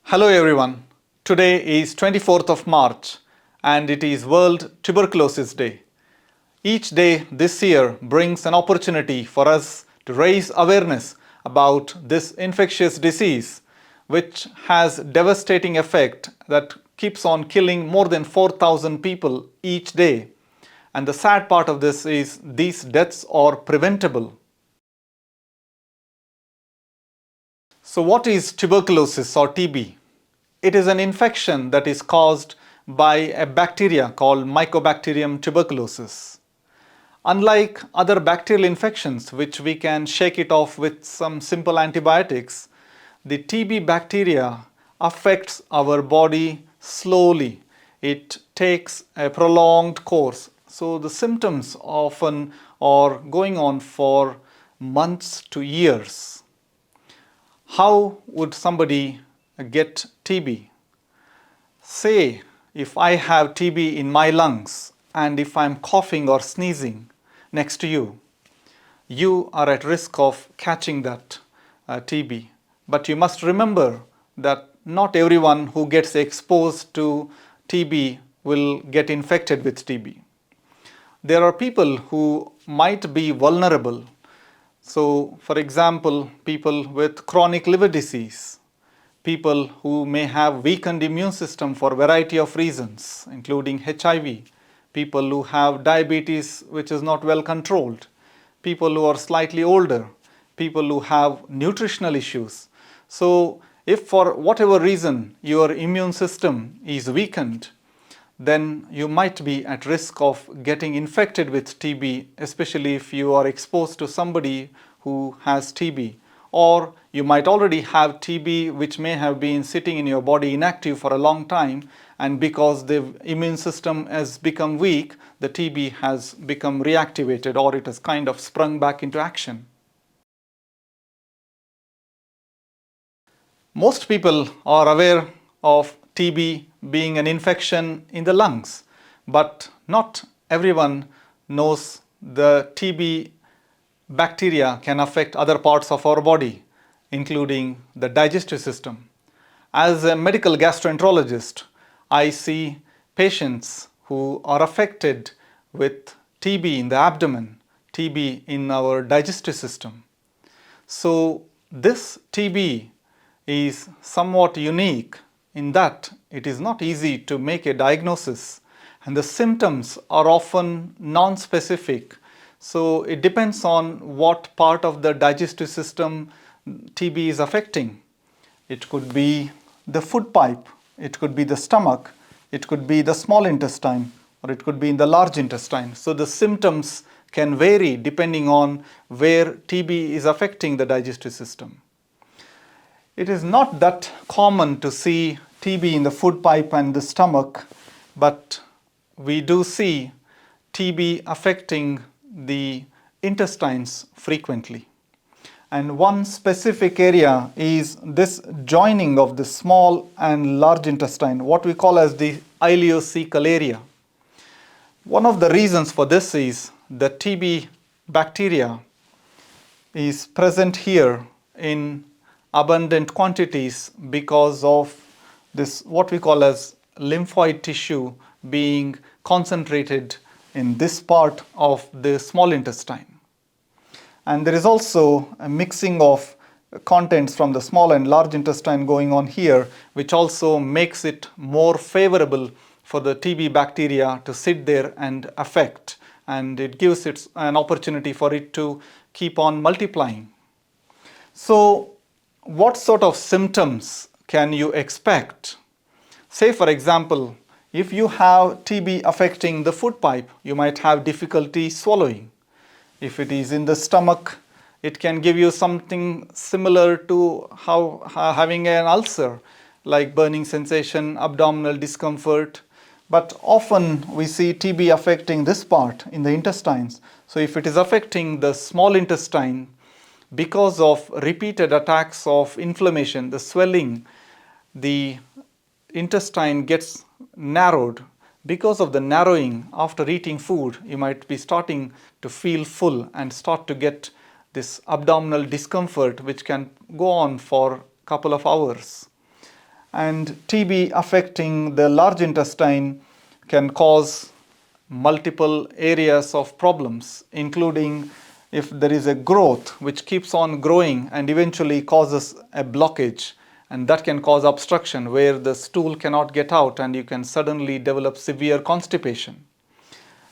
Hello everyone. Today is 24th of March and it is World Tuberculosis Day. Each day this year brings an opportunity for us to raise awareness about this infectious disease which has devastating effect that keeps on killing more than 4,000 people each day. And the sad part of this is these deaths are preventable. So what is tuberculosis or TB? It is an infection that is caused by a bacteria called Mycobacterium tuberculosis. Unlike other bacterial infections which we can shake it off with some simple antibiotics, the TB bacteria affects our body slowly. It takes a prolonged course. So the symptoms often are going on for months to years. How would somebody get TB? Say if I have TB in my lungs and if I'm coughing or sneezing next to you, you are at risk of catching that TB. But you must remember that not everyone who gets exposed to TB will get infected with TB. There are people who might be vulnerable. So, for example, people with chronic liver disease, people who may have weakened immune system for a variety of reasons, including HIV, people who have diabetes which is not well controlled, people who are slightly older, people who have nutritional issues. So, if for whatever reason your immune system is weakened, then you might be at risk of getting infected with TB, especially if you are exposed to somebody who has TB. Or you might already have TB which may have been sitting in your body inactive for a long time, and because the immune system has become weak, the TB has become reactivated or it has kind of sprung back into action. Most people are aware of TB being an infection in the lungs, but not everyone knows the TB bacteria can affect other parts of our body, including the digestive system. As a medical gastroenterologist, I see patients who are affected with TB in the abdomen, TB in our digestive system. So this TB is somewhat unique in that it is not easy to make a diagnosis and the symptoms are often non-specific. So it depends on what part of the digestive system TB is affecting. It could be the food pipe, it could be the stomach, it could be the small intestine, or it could be in the large intestine. So the symptoms can vary depending on where TB is affecting the digestive system. It is not that common to see TB in the food pipe and the stomach, but we do see TB affecting the intestines frequently. And one specific area is this joining of the small and large intestine, what we call as the ileocecal area. One of the reasons for this is the TB bacteria is present here in abundant quantities because of this what we call as lymphoid tissue being concentrated in this part of the small intestine. And there is also a mixing of contents from the small and large intestine going on here, which also makes it more favorable for the TB bacteria to sit there and affect, and it gives it an opportunity for it to keep on multiplying. So what sort of symptoms can you expect? Say for example, if you have TB affecting the food pipe, you might have difficulty swallowing. If it is in the stomach, it can give you something similar to having an ulcer, like burning sensation, abdominal discomfort. But often we see TB affecting this part in the intestines. So if it is affecting the small intestine, because of repeated attacks of inflammation, the swelling, the intestine gets narrowed. Because of the narrowing after eating food, you might be starting to feel full and start to get this abdominal discomfort which can go on for a couple of hours. And TB affecting the large intestine can cause multiple areas of problems, including if there is a growth which keeps on growing and eventually causes a blockage, and that can cause obstruction where the stool cannot get out and you can suddenly develop severe constipation.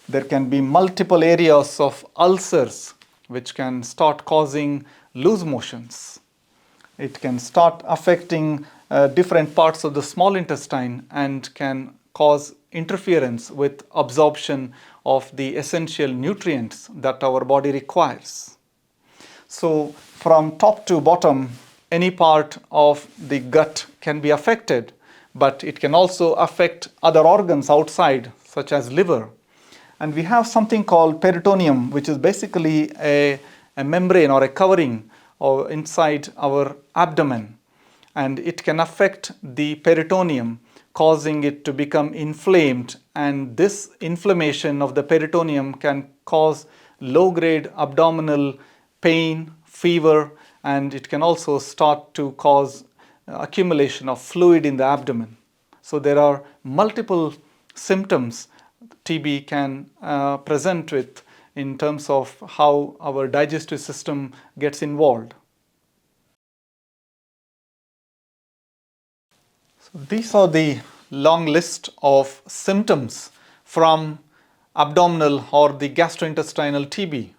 There can be multiple areas of ulcers which can start causing loose motions. It can start affecting different parts of the small intestine and can cause interference with absorption of the essential nutrients that our body requires. So from top to bottom, any part of the gut can be affected, but it can also affect other organs outside, such as liver. And we have something called peritoneum, which is basically a membrane or a covering or inside our abdomen. And it can affect the peritoneum, causing it to become inflamed. And this inflammation of the peritoneum can cause low-grade abdominal pain, fever, and it can also start to cause accumulation of fluid in the abdomen. So there are multiple symptoms TB can present with in terms of how our digestive system gets involved. So these are the long list of symptoms from abdominal or the gastrointestinal TB.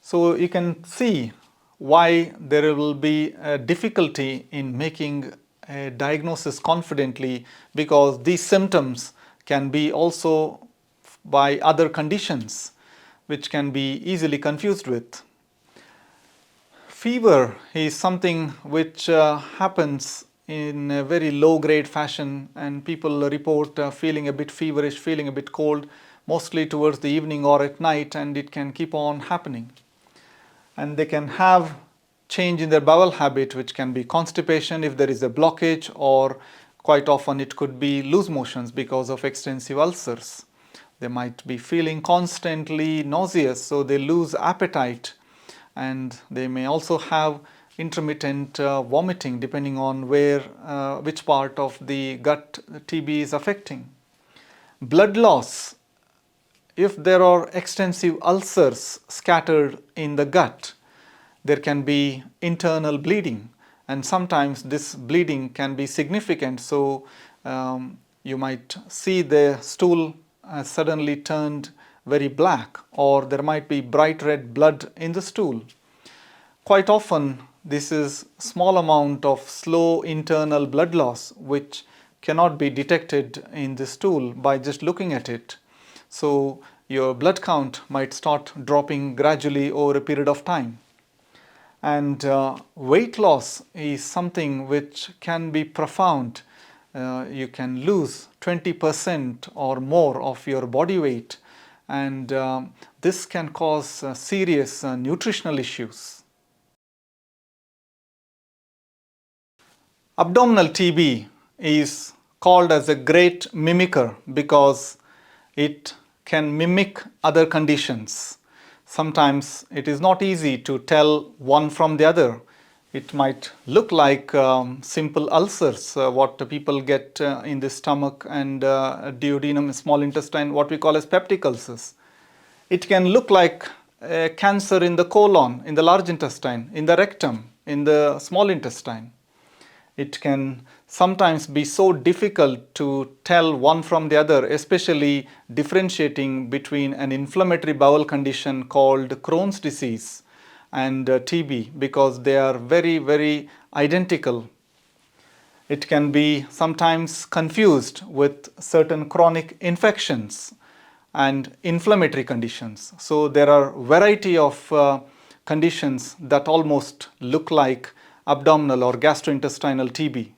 So you can see why there will be a difficulty in making a diagnosis confidently, because these symptoms can be also by other conditions which can be easily confused with. Fever is something which happens in a very low grade fashion, and people report feeling a bit feverish, feeling a bit cold, mostly towards the evening or at night, and it can keep on happening. And they can have change in their bowel habit, which can be constipation if there is a blockage, or quite often it could be loose motions because of extensive ulcers. They might be feeling constantly nauseous, so they lose appetite, and they may also have intermittent vomiting depending on which part of the gut TB is affecting. Blood loss. If there are extensive ulcers scattered in the gut, there can be internal bleeding, and sometimes this bleeding can be significant. So you might see the stool suddenly turned very black, or there might be bright red blood in the stool. Quite often this is small amount of slow internal blood loss which cannot be detected in the stool by just looking at it. So your blood count might start dropping gradually over a period of time. And weight loss is something which can be profound. You can lose 20% or more of your body weight, and this can cause serious nutritional issues. Abdominal TB is called as a great mimicker because it can mimic other conditions. Sometimes it is not easy to tell one from the other. It might look like simple ulcers, what people get in the stomach and duodenum, small intestine, what we call as peptic ulcers. It can look like a cancer in the colon, in the large intestine, in the rectum, in the small intestine. It can sometimes be so difficult to tell one from the other, especially differentiating between an inflammatory bowel condition called Crohn's disease and TB, because they are very, very identical. It can be sometimes confused with certain chronic infections and inflammatory conditions. So there are a variety of conditions that almost look like abdominal or gastrointestinal TB.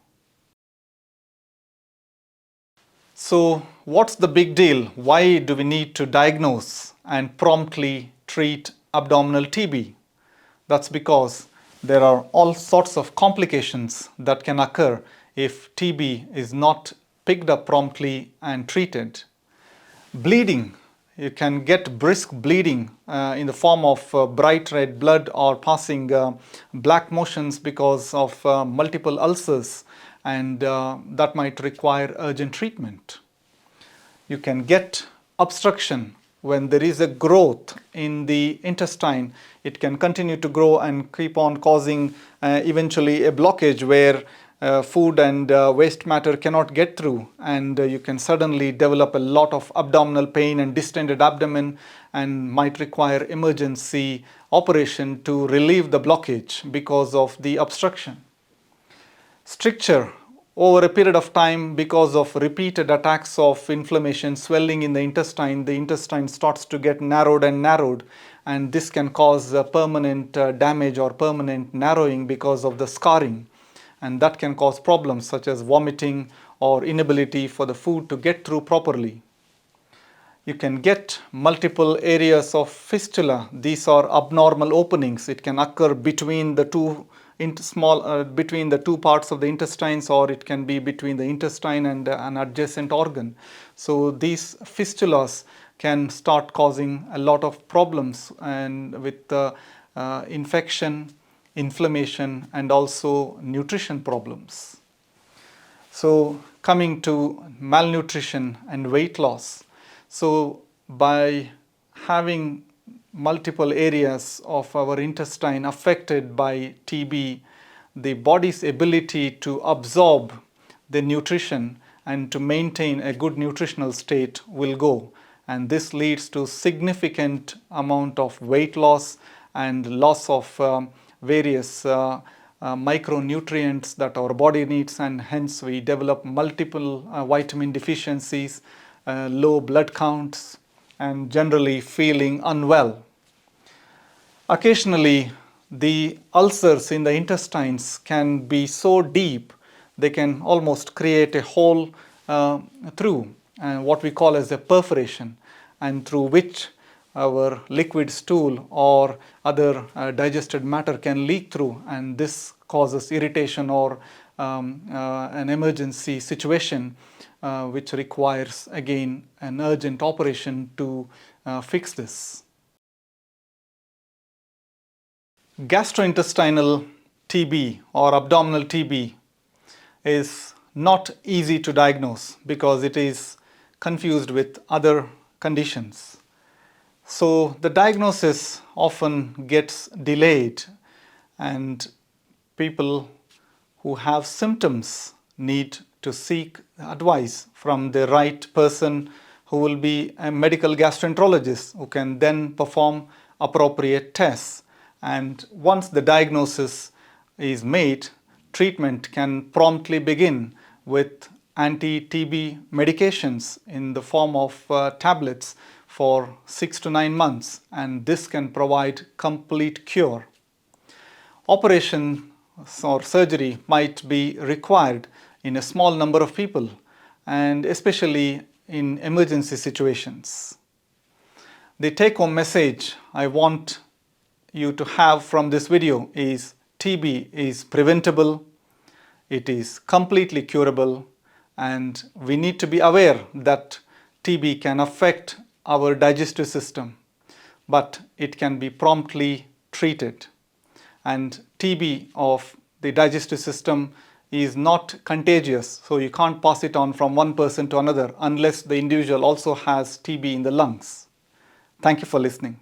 So what's the big deal? Why do we need to diagnose and promptly treat abdominal TB? That's because there are all sorts of complications that can occur if TB is not picked up promptly and treated. Bleeding You can get brisk bleeding in the form of bright red blood or passing black motions because of multiple ulcers, and that might require urgent treatment. You can get obstruction when there is a growth in the intestine. It can continue to grow and keep on causing eventually a blockage where food and waste matter cannot get through, and you can suddenly develop a lot of abdominal pain and distended abdomen and might require emergency operation to relieve the blockage because of the obstruction. Stricture over a period of time because of repeated attacks of inflammation, swelling in the intestine starts to get narrowed and narrowed, and this can cause permanent damage or permanent narrowing because of the scarring, and that can cause problems such as vomiting or inability for the food to get through properly. You can get multiple areas of fistula. These are abnormal openings. It can occur between the two between the two parts of the intestines, or it can be between the intestine and an adjacent organ. So these fistulas can start causing a lot of problems, and with infection, inflammation, and also nutrition problems. So coming to malnutrition and weight loss. So by having multiple areas of our intestine affected by TB, the body's ability to absorb the nutrition and to maintain a good nutritional state will go, and this leads to significant amount of weight loss and loss of various micronutrients that our body needs, and hence we develop multiple vitamin deficiencies, low blood counts, and generally feeling unwell. Occasionally, the ulcers in the intestines can be so deep they can almost create a hole through what we call as a perforation, and through which our liquid stool or other digested matter can leak through, and this causes irritation or an emergency situation which requires again an urgent operation to fix this. Gastrointestinal TB or abdominal TB is not easy to diagnose because it is confused with other conditions. So the diagnosis often gets delayed, and people who have symptoms need to seek advice from the right person who will be a medical gastroenterologist who can then perform appropriate tests. And once the diagnosis is made, treatment can promptly begin with anti-TB medications in the form of tablets for 6 to 9 months, and this can provide complete cure. Operation or surgery might be required in a small number of people, and especially in emergency situations. The take-home message I want you to have from this video is TB is preventable, it is completely curable, and we need to be aware that TB can affect our digestive system, but it can be promptly treated. And TB of the digestive system is not contagious, so you can't pass it on from one person to another unless the individual also has TB in the lungs. Thank you for listening.